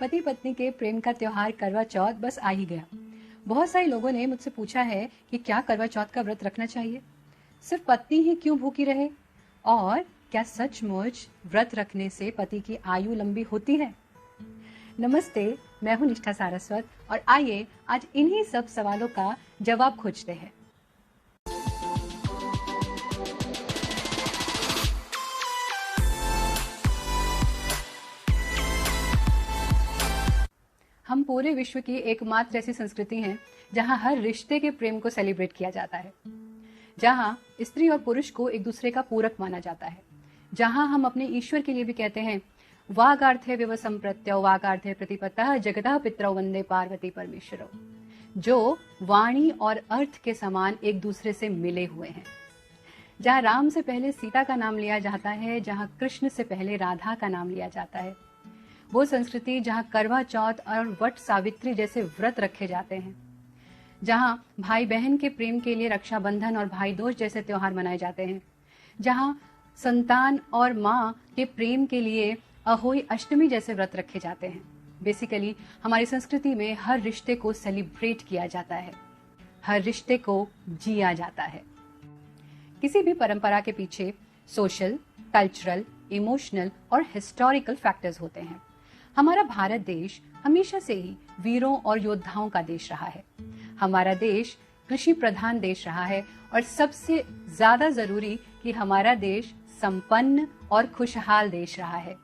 पति पत्नी के प्रेम का त्योहार करवा चौथ बस आ ही गया। बहुत सारे लोगों ने मुझसे पूछा है कि क्या करवा चौथ का व्रत रखना चाहिए, सिर्फ पत्नी ही क्यों भूखी रहे, और क्या सचमुच व्रत रखने से पति की आयु लंबी होती है। नमस्ते, मैं हूं निष्ठा सारस्वत और आइए आज इन्हीं सब सवालों का जवाब खोजते हैं। हम पूरे विश्व की एकमात्र ऐसी संस्कृति हैं जहां हर रिश्ते के प्रेम को सेलिब्रेट किया जाता है, जहां स्त्री और पुरुष को एक दूसरे का पूरक माना जाता है, जहां हम अपने ईश्वर के लिए भी कहते हैं वागार्थे विव संप्रत्यौ वागार्थे प्रतिपत्तः जगतः पितरौ वंदे पार्वती परमेश्वरौ, जो वाणी और अर्थ के समान एक दूसरे से मिले हुए हैं। जहां राम से पहले सीता का नाम लिया जाता है, जहां कृष्ण से पहले राधा का नाम लिया जाता है, वो संस्कृति जहां करवा चौथ और वट सावित्री जैसे व्रत रखे जाते हैं, जहां भाई बहन के प्रेम के लिए रक्षाबंधन और भाई दूज जैसे त्योहार मनाए जाते हैं, जहां संतान और माँ के प्रेम के लिए अहोई अष्टमी जैसे व्रत रखे जाते हैं। बेसिकली हमारी संस्कृति में हर रिश्ते को सेलिब्रेट किया जाता है, हर रिश्ते को जिया जाता है। किसी भी परंपरा के पीछे सोशल, कल्चरल, इमोशनल और हिस्टोरिकल फैक्टर्स होते हैं। हमारा भारत देश हमेशा से ही वीरों और योद्धाओं का देश रहा है। हमारा देश कृषि प्रधान देश रहा है और सबसे ज्यादा जरूरी कि हमारा देश संपन्न और खुशहाल देश रहा है।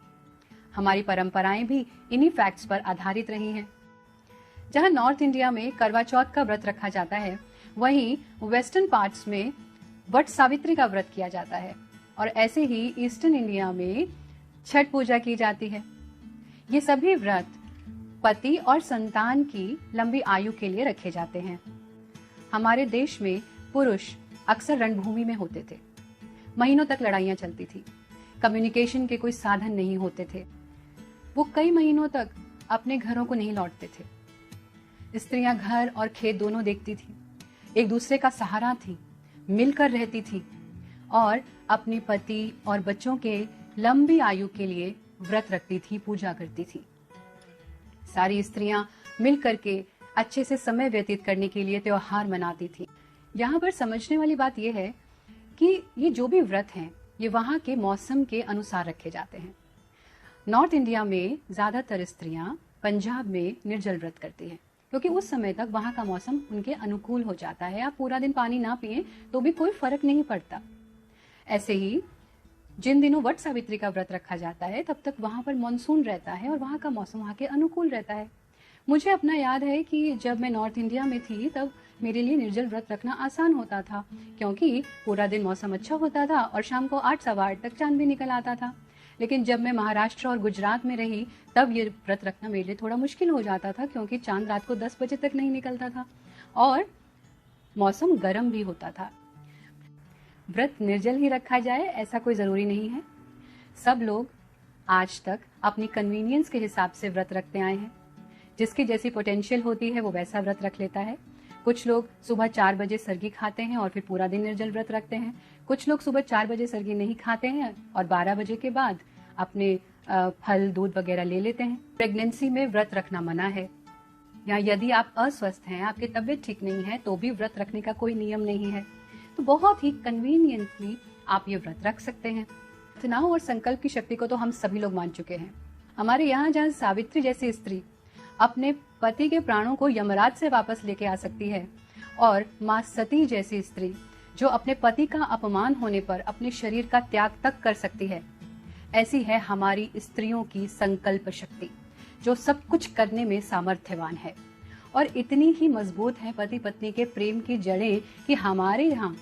हमारी परंपराएं भी इन्हीं फैक्ट्स पर आधारित रही हैं। जहां नॉर्थ इंडिया में करवा चौथ का व्रत रखा जाता है, वहीं वेस्टर्न पार्ट्स में वट सावित्री का व्रत किया जाता है और ऐसे ही ईस्टर्न इंडिया में छठ पूजा की जाती है। ये सभी व्रत पति और संतान की लंबी आयु के लिए रखे जाते हैं। हमारे देश में पुरुष अक्सर रणभूमि में होते थे, महीनों तक लड़ाइयां चलती थी, कम्युनिकेशन के कोई साधन नहीं होते थे, वो कई महीनों तक अपने घरों को नहीं लौटते थे। स्त्रियां घर और खेत दोनों देखती थी, एक दूसरे का सहारा थी, मिलकर रहती थी और अपने पति और बच्चों के लंबी आयु के लिए व्रत रखती थी, पूजा करती थी। सारी स्त्रियां मिलकर के अच्छे से समय व्यतीत करने के लिए त्योहार मनाती थी। यहाँ पर समझने वाली बात यह है कि ये जो भी व्रत हैं, ये वहाँ के मौसम के अनुसार रखे जाते हैं। नॉर्थ इंडिया में ज्यादातर स्त्रियां पंजाब में निर्जल व्रत करती हैं, क्योंकि उस समय तक वहाँ का मौसम उनके अनुकूल हो जाता है। आप पूरा दिन पानी ना पिए तो भी कोई फर्क नहीं पड़ता। ऐसे ही जिन दिनों वट सावित्री का व्रत रखा जाता है, तब तक वहाँ पर मानसून रहता है और वहाँ का मौसम वहाँ के अनुकूल रहता है। मुझे अपना याद है कि जब मैं नॉर्थ इंडिया में थी, तब मेरे लिए निर्जल व्रत रखना आसान होता था, क्योंकि पूरा दिन मौसम अच्छा होता था और शाम को 8 सवा 8 तक चांद भी निकल आता था। लेकिन जब मैं महाराष्ट्र और गुजरात में रही, तब ये व्रत रखना मेरे लिए थोड़ा मुश्किल हो जाता था, क्योंकि चांद रात को 10 बजे तक नहीं निकलता था और मौसम गर्म भी होता था। व्रत निर्जल ही रखा जाए ऐसा कोई जरूरी नहीं है। सब लोग आज तक अपनी कन्वीनियंस के हिसाब से व्रत रखते आए हैं। जिसकी जैसी पोटेंशियल होती है वो वैसा व्रत रख लेता है। कुछ लोग सुबह 4 बजे सरगी खाते हैं और फिर पूरा दिन निर्जल व्रत रखते हैं। कुछ लोग सुबह 4 बजे सरगी नहीं खाते हैं और 12 बजे के बाद अपने फल दूध वगैरह ले लेते हैं। प्रेगनेंसी में व्रत रखना मना है, या यदि आप अस्वस्थ हैं, आपकी तबीयत ठीक नहीं है, तो भी व्रत रखने का कोई नियम नहीं है। तो बहुत ही कन्वीनियंटली आप ये व्रत रख सकते हैं। चुनाव और संकल्प की शक्ति को तो हम सभी लोग मान चुके हैं। हमारे यहाँ जहाँ सावित्री जैसी स्त्री अपने पति के प्राणों को यमराज से वापस लेके आ सकती है, और माँ सती जैसी स्त्री जो अपने पति का अपमान होने पर अपने शरीर का त्याग तक कर सकती है, ऐसी है हमारी स्त्रियों की संकल्प शक्ति, जो सब कुछ करने में सामर्थ्यवान है। और इतनी ही मजबूत है पति पत्नी के प्रेम की जड़ें कि हमारे यहाँ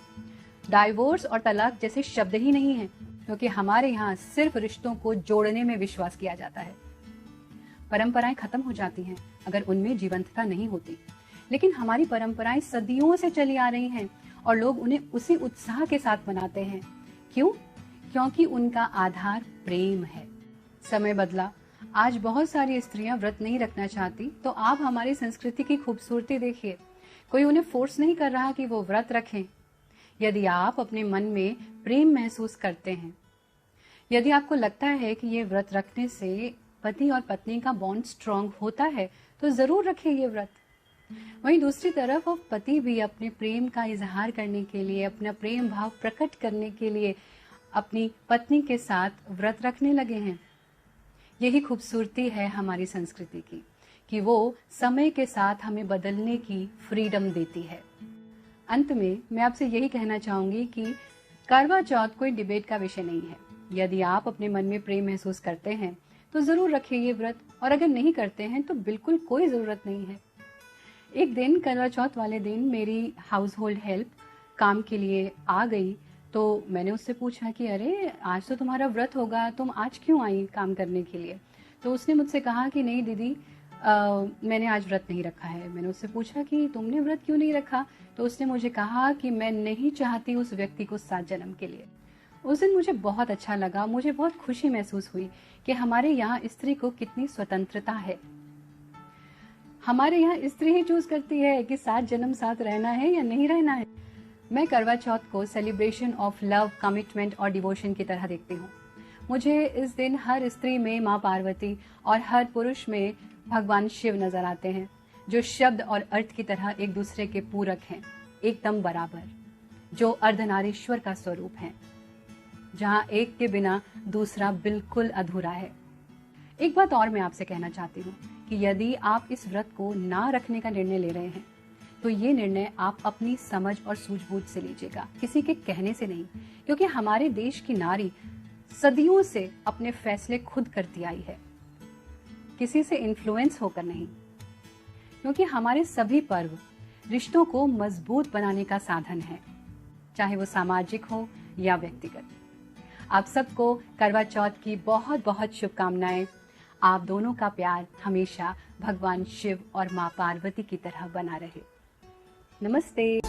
डाइवोर्स और तलाक जैसे शब्द ही नहीं है, क्योंकि हमारे यहाँ सिर्फ रिश्तों को जोड़ने में विश्वास किया जाता है। परंपराएं खत्म हो जाती हैं अगर उनमें जीवंतता नहीं होती, लेकिन हमारी परंपराएं सदियों से चली आ रही हैं और लोग उन्हें उसी उत्साह के साथ मनाते हैं। क्यों? क्योंकि उनका आधार प्रेम है। समय बदला, आज बहुत सारी स्त्रियां व्रत नहीं रखना चाहती, तो आप हमारी संस्कृति की खूबसूरती देखिए। कोई उन्हें फोर्स नहीं कर रहा कि वो व्रत रखें। यदि आप अपने मन में प्रेम महसूस करते हैं, यदि आपको लगता है कि ये व्रत रखने से पति और पत्नी का बॉन्ड स्ट्रांग होता है तो जरूर रखें ये व्रत। वहीं दूसरी तरफ अब पति भी अपने प्रेम का इजहार करने के लिए, अपना प्रेम भाव प्रकट करने के लिए अपनी पत्नी के साथ व्रत रखने लगे हैं। यही खूबसूरती है हमारी संस्कृति की कि वो समय के साथ हमें बदलने की फ्रीडम देती है। अंत में मैं आपसे यही कहना चाहूंगी कि करवा चौथ कोई डिबेट का विषय नहीं है। यदि आप अपने मन में प्रेम महसूस करते हैं तो जरूर रखिए ये व्रत, और अगर नहीं करते हैं तो बिल्कुल कोई जरूरत नहीं है। एक दिन करवा चौथ वाले दिन मेरी हाउस होल्ड हेल्प काम के लिए आ गई, तो मैंने उससे पूछा कि अरे आज तो तुम्हारा व्रत होगा, तुम आज क्यों आई काम करने के लिए? तो उसने मुझसे कहा कि नहीं दीदी, मैंने आज व्रत नहीं रखा है। मैंने उससे पूछा कि तुमने व्रत क्यों नहीं रखा? तो उसने मुझे कहा कि मैं नहीं चाहती उस व्यक्ति को 7 जन्म के लिए। उस दिन मुझे बहुत अच्छा लगा, मुझे बहुत खुशी महसूस हुई कि हमारे यहाँ स्त्री को कितनी स्वतंत्रता है। हमारे यहाँ स्त्री ही चूज करती है कि 7 जन्म साथ रहना है या नहीं रहना है। मैं करवा चौथ को सेलिब्रेशन ऑफ लव, कमिटमेंट और डिवोशन की तरह देखती हूँ। मुझे इस दिन हर स्त्री में माँ पार्वती और हर पुरुष में भगवान शिव नजर आते हैं, जो शब्द और अर्थ की तरह एक दूसरे के पूरक हैं, एकदम बराबर, जो अर्धनारीश्वर का स्वरूप है, जहाँ एक के बिना दूसरा बिल्कुल अधूरा है। एक बात और मैं आपसे कहना चाहती हूँ कि यदि आप इस व्रत को ना रखने का निर्णय ले रहे हैं तो ये निर्णय आप अपनी समझ और सूझबूझ से लीजिएगा, किसी के कहने से नहीं। क्योंकि हमारे देश की नारी सदियों से अपने फैसले खुद करती आई है, किसी से इन्फ्लुएंस होकर नहीं। क्योंकि हमारे सभी पर्व रिश्तों को मजबूत बनाने का साधन है, चाहे वो सामाजिक हो या व्यक्तिगत। आप सबको करवा चौथ की बहुत बहुत शुभकामनाएं। आप दोनों का प्यार हमेशा भगवान शिव और माँ पार्वती की तरह बना रहे। नमस्ते।